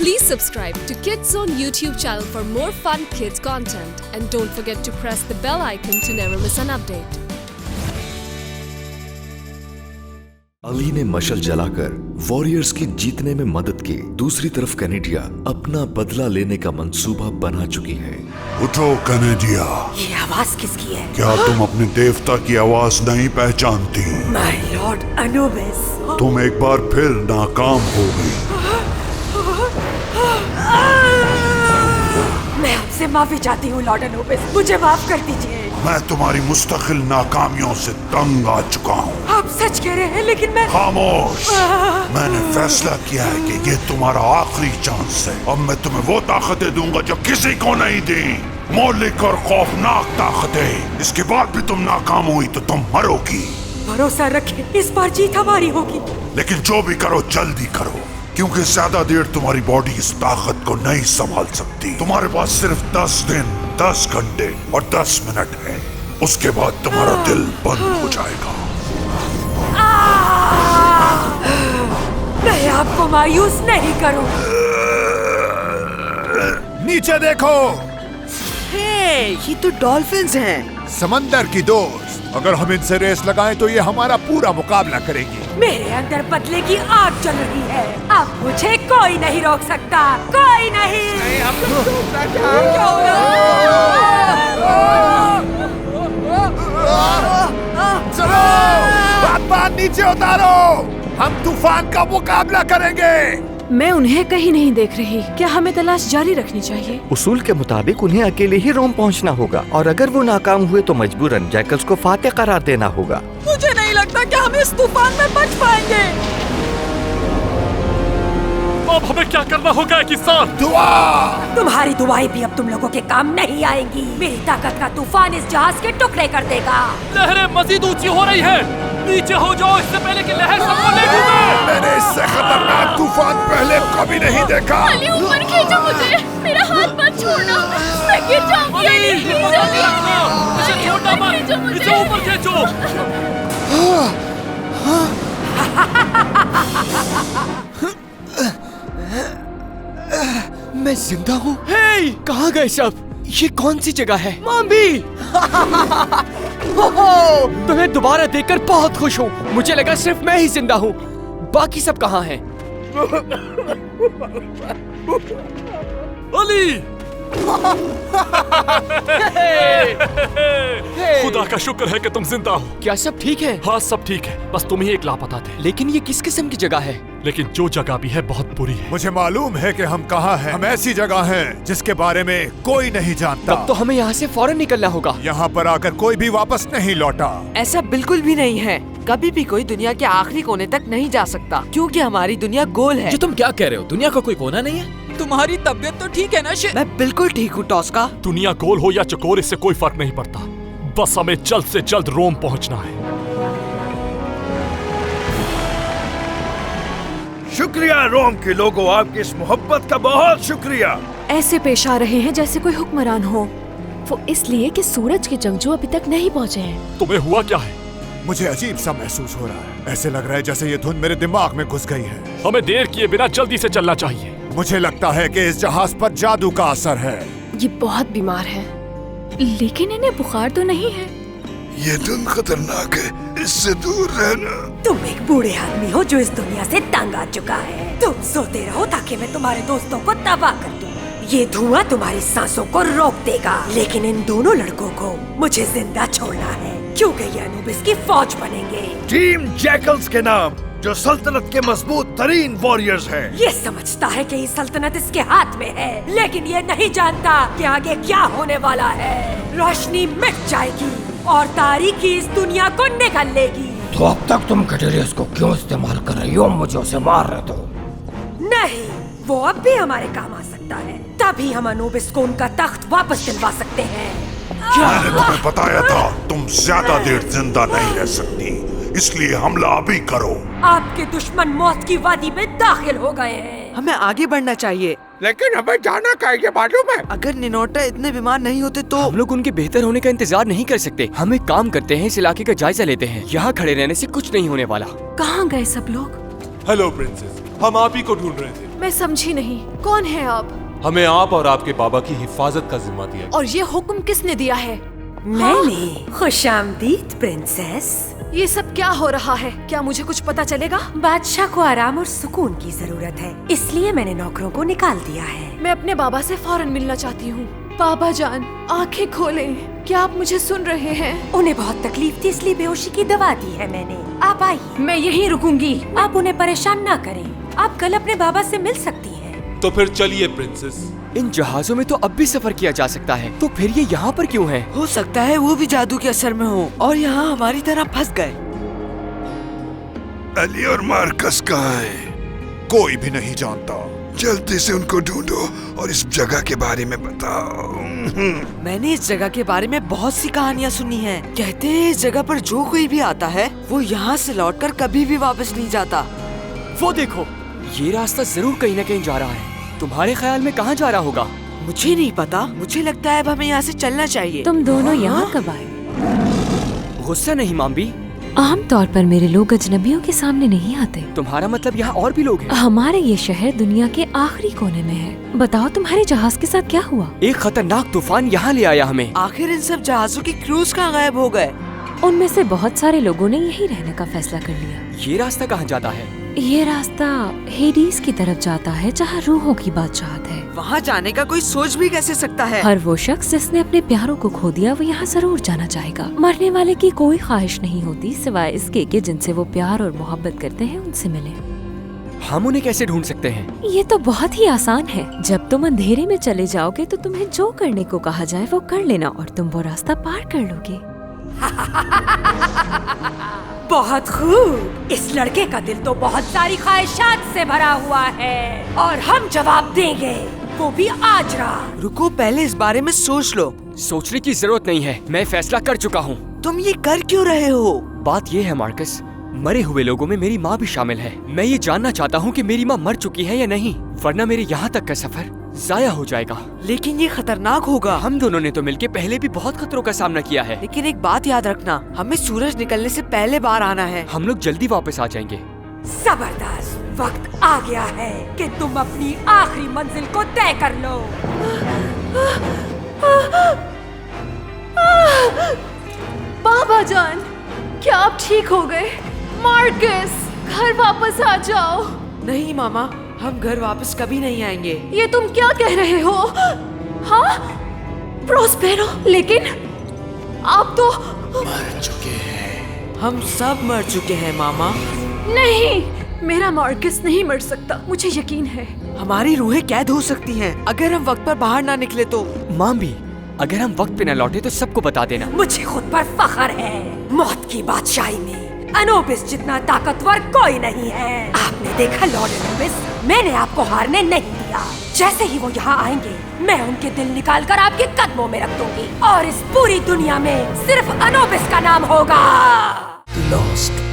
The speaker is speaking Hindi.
Please subscribe to Kids Zone YouTube channel for more fun kids content and don't forget to press the bell icon to never miss an update. Ali ने मशल जलाकर वॉरियर्स की जीतने में मदद की। दूसरी तरफ कैनेडिया अपना बदला लेने का मंसूबा बना चुकी है। उठो कैनेडिया। ये आवाज किसकी है? क्या तुम अपने देवता की आवाज नहीं पहचानती? My Lord Anubis. तुम एक बार फिर नाकाम हो गई। मैं आपसे माफी चाहती हूँ लॉर्ड अनुबिस, मुझे माफ कर दीजिए। मैं तुम्हारी मुस्तकिल नाकामियों से तंग आ चुका हूँ। आप सच कह रहे हैं, लेकिन मैं खामोश। मैंने फैसला किया है कि ये तुम्हारा आखिरी चांस है। अब मैं तुम्हें वो ताकतें दूंगा जो किसी को नहीं दी, मौलिक और खौफनाक ताकतें। इसके बाद भी तुम नाकाम हुई तो तुम मरोगी। भरोसा रखें, इस बार जीत हमारी होगी। लेकिन जो भी करो जल्दी करो, क्योंकि ज्यादा देर तुम्हारी बॉडी इस ताकत को नहीं संभाल सकती। तुम्हारे पास सिर्फ 10 दिन, 10 घंटे और 10 मिनट है। उसके बाद तुम्हारा दिल बंद हो जाएगा। मैं आपको मायूस नहीं करूं। नीचे देखो। हे, ये तो डॉल्फिन्स हैं। समंदर की दोस्त, अगर हम इनसे रेस लगाएं तो ये हमारा पूरा मुकाबला करेंगी। मेरे अंदर बदले की आग जल रही है। अब मुझे कोई नहीं रोक सकता, कोई नहीं। चलो, बात नीचे उतारो। हम तूफान का मुकाबला करेंगे। मैं उन्हें कहीं नहीं देख रही। क्या हमें तलाश जारी रखनी चाहिए? उसूल के मुताबिक उन्हें अकेले ही रोम पहुंचना होगा और अगर वो नाकाम हुए तो मजबूरन जैकल्स को फातेह करार देना होगा। मुझे नहीं लगता कि हम इस तूफान में बच पाएंगे। अब हमें क्या करना होगा किसान? दुआ। तुम्हारी दुआएं भी अब तुम लोगों के काम नहीं आएंगी। मेरी ताकत का तूफान इस जहाज के टुकड़े कर देगा। लहरें मजीद ऊंची हो रही है। नीचे हो जाओ इससे पहले कि लहर सबको ले डूबे। मैंने इससे खतरनाक तूफान पहले कभी नहीं देखा। अली ऊपर खींचो मुझे, मेरा हाथ मत छोड़ना, मैं गिर जाऊंगी। अली, हिम्मत मत रखना, इसे छोड़ना मत, इसे ऊपर खींचो। मैं जिंदा हूँ। हे, कहाँ गए सब? ये कौन सी जगह है? मॉम्बी! तुम्हें दोबारा देखकर बहुत खुश हूँ। मुझे लगा सिर्फ मैं ही जिंदा हूँ। बाकी सब कहाँ हैं? अली! खुदा का शुक्र है कि तुम जिंदा हो। क्या सब ठीक है? हाँ, सब ठीक है, बस तुम ही एक लापता थे। लेकिन ये किस किस्म की जगह है? लेकिन जो जगह भी है बहुत बुरी है। मुझे मालूम है कि हम कहाँ हैं। हम ऐसी जगह हैं जिसके बारे में कोई नहीं जानता। तब तो हमें यहाँ से फौरन निकलना होगा। यहाँ पर आकर कोई भी वापस नहीं लौटा। ऐसा बिल्कुल भी नहीं है। कभी भी कोई दुनिया के आखिरी कोने तक नहीं जा सकता, क्योंकि हमारी दुनिया गोल है। जो तुम क्या कह रहे हो? दुनिया का कोई कोना नहीं है? तुम्हारी तबीयत तो ठीक है ना? मैं बिल्कुल ठीक हूँ टॉस्का। दुनिया गोल हो या चकोर, इससे कोई फर्क नहीं पड़ता। बस हमें जल्द से जल्द रोम पहुंचना है। शुक्रिया रोम के लोगों, आपकी इस मोहब्बत का बहुत शुक्रिया। ऐसे पेश आ रहे हैं जैसे कोई हुक्मरान हो। वो इसलिए कि सूरज के जंगजू अभी तक नहीं पहुँचे हैं। तुम्हें हुआ क्या है? मुझे अजीब सा महसूस हो रहा है। ऐसे लग रहा है जैसे ये धुन मेरे दिमाग में घुस गई है। हमें देर किए बिना जल्दी से चलना चाहिए। मुझे लगता है कि इस जहाज पर जादू का असर है। ये बहुत बीमार है, लेकिन इन्हें बुखार तो नहीं है। ये धुन खतरनाक है, इससे दूर रहना। तुम एक बूढ़े आदमी हो जो इस दुनिया से तंग आ चुका है। तुम सोते रहो ताकि मैं तुम्हारे दोस्तों को तबाह कर दूं। ये धुआं तुम्हारी सांसों को रोक देगा, लेकिन इन दोनों लड़कों को मुझे जिंदा छोड़ना है, क्योंकि ये अनुबिस की फौज बनेंगे। टीम जैकल्स के नाम, जो सल्तनत के मजबूत तरीन वॉरियर्स हैं। ये समझता है कि ये सल्तनत इसके हाथ में है, लेकिन ये नहीं जानता कि आगे क्या होने वाला है। रोशनी मिट जाएगी और तारीकी इस दुनिया को निगल लेगी। तो अब तक तुम कैटेरियस को क्यों इस्तेमाल कर रही हो? मुझे उसे मार रहे हो। नहीं, वो अब भी हमारे काम आ सकता है। तभी हम अनुबिस को उनका तख्त वापस दिलवा सकते हैं। मैंने तुम्हें बताया था तुम ज्यादा देर जिंदा नहीं रह सकती, इसलिए हमला अभी करो। आपके दुश्मन मौत की वादी में दाखिल हो गए हैं। हमें आगे बढ़ना चाहिए। लेकिन हमें जाना चाहिए, मालूम है? अगर निनोटा इतने बीमार नहीं होते तो हम लोग उनके बेहतर होने का इंतजार नहीं कर सकते। हम एक काम करते हैं, इस इलाके का जायजा लेते हैं। यहाँ खड़े रहने से कुछ नहीं होने वाला। कहाँ गए सब लोग? हेलो प्रिंसेस, हम आप ही को ढूंढ रहे थे। मैं समझी नहीं, कौन है आप? हमें आप और आपके बाबा की हिफाजत का जिम्मा दिया। और ये हुक्म किसने दिया है? मैंने। खुशामदीद प्रिंसेस। ये सब क्या हो रहा है? क्या मुझे कुछ पता चलेगा? बादशाह को आराम और सुकून की जरूरत है, इसलिए मैंने नौकरों को निकाल दिया है। मैं अपने बाबा से फौरन मिलना चाहती हूँ। बाबा जान, आंखें खोलें। क्या आप मुझे सुन रहे हैं? उन्हें बहुत तकलीफ थी, इसलिए बेहोशी की दवा दी है मैंने। आप आइए। मैं यहीं रुकूंगी। आप उन्हें परेशान ना करें, आप कल अपने बाबा से मिल सकती हैं। तो फिर चलिए प्रिंसेस। इन जहाजों में तो अब भी सफर किया जा सकता है, तो फिर ये यहाँ पर क्यों हैं? हो सकता है वो भी जादू के असर में हो और यहाँ हमारी तरह फंस गए। अली और मार्कस कहाँ है? कोई भी नहीं जानता। जल्दी से उनको ढूंढो और इस जगह के बारे में बताओ। मैंने इस जगह के बारे में बहुत सी कहानियाँ सुनी हैं। कहते हैं इस जगह पर जो कोई भी आता है वो यहाँ से लौटकर कभी भी वापस नहीं जाता। वो देखो, ये रास्ता जरूर कहीं न कहीं जा रहा है। तुम्हारे ख्याल में कहाँ जा रहा होगा? मुझे नहीं पता, मुझे लगता है अब हमें यहाँ से चलना चाहिए। तुम दोनों यहाँ कब आए? गुस्सा नहीं माम्बी। आमतौर पर मेरे लोग अजनबियों के सामने नहीं आते। तुम्हारा मतलब यहाँ और भी लोग हैं? हमारे ये शहर दुनिया के आखिरी कोने में है। बताओ तुम्हारे जहाज के साथ क्या हुआ? एक खतरनाक तूफान यहाँ ले आया हमें। आखिर इन सब जहाजों की क्रूज कहाँ गायब हो गए? उनमें से बहुत सारे लोगों ने यहीं रहने का फैसला कर लिया। ये रास्ता कहाँ जाता है? ये रास्ता हेडीज की तरफ जाता है, जहाँ रूहों की बादशाहत है। वहाँ जाने का कोई सोच भी कैसे सकता है? हर वो शख्स जिसने अपने प्यारों को खो दिया वो यहाँ जरूर जाना चाहेगा। मरने वाले की कोई ख्वाहिश नहीं होती सिवाय इसके कि जिनसे वो प्यार और मोहब्बत करते हैं उनसे मिले। हम उन्हें कैसे ढूंढ सकते हैं? ये तो बहुत ही आसान है। जब तुम अंधेरे में चले जाओगे तो तुम्हें जो करने को कहा जाए वो कर लेना और तुम वो रास्ता पार कर लोगे। बहुत खूब। इस लड़के का दिल तो बहुत सारी ख्वाहिशात से भरा हुआ है और हम जवाब देंगे, वो भी आज रात। रुको, पहले इस बारे में सोच लो। सोचने की जरूरत नहीं है, मैं फैसला कर चुका हूँ। तुम ये कर क्यों रहे हो? बात ये है मार्कस, मरे हुए लोगों में मेरी माँ भी शामिल है। मैं ये जानना चाहता हूँ कि मेरी माँ मर चुकी है या नहीं, वरना मेरे यहाँ तक का सफर जाया हो जाएगा। लेकिन ये खतरनाक होगा। हम दोनों ने तो मिलके पहले भी बहुत खतरों का सामना किया है। लेकिन एक बात याद रखना, हमें सूरज निकलने से पहले बाहर आना है। हम लोग जल्दी वापस आ जाएंगे। जबरदस्त, वक्त आ गया है कि तुम अपनी आखिरी मंजिल को तय कर लो। बाबा जान, क्या आप ठीक हो गए? मार्कस, घर वापस आ जाओ। नहीं मामा, हम घर वापस कभी नहीं आएंगे। ये तुम क्या कह रहे हो? हाँ, प्रोस्पेरो, लेकिन आप तो मर चुके हैं। हम सब मर चुके हैं मामा। नहीं, मेरा मार्कस नहीं मर सकता, मुझे यकीन है। हमारी रूहें कैद हो सकती हैं अगर हम वक्त पर बाहर ना निकले तो। माँ भी, अगर हम वक्त पे न लौटे तो सबको बता देना। मुझे खुद पर फख्र है। मौत की बादशाही में अनोबिस जितना ताकतवर कोई नहीं है। आपने देखा लॉर्ड अनोबिस, मैंने आपको हारने नहीं दिया। जैसे ही वो यहाँ आएंगे मैं उनके दिल निकाल कर आपके कदमों में रख दूंगी और इस पूरी दुनिया में सिर्फ अनोबिस का नाम होगा। लॉस्ट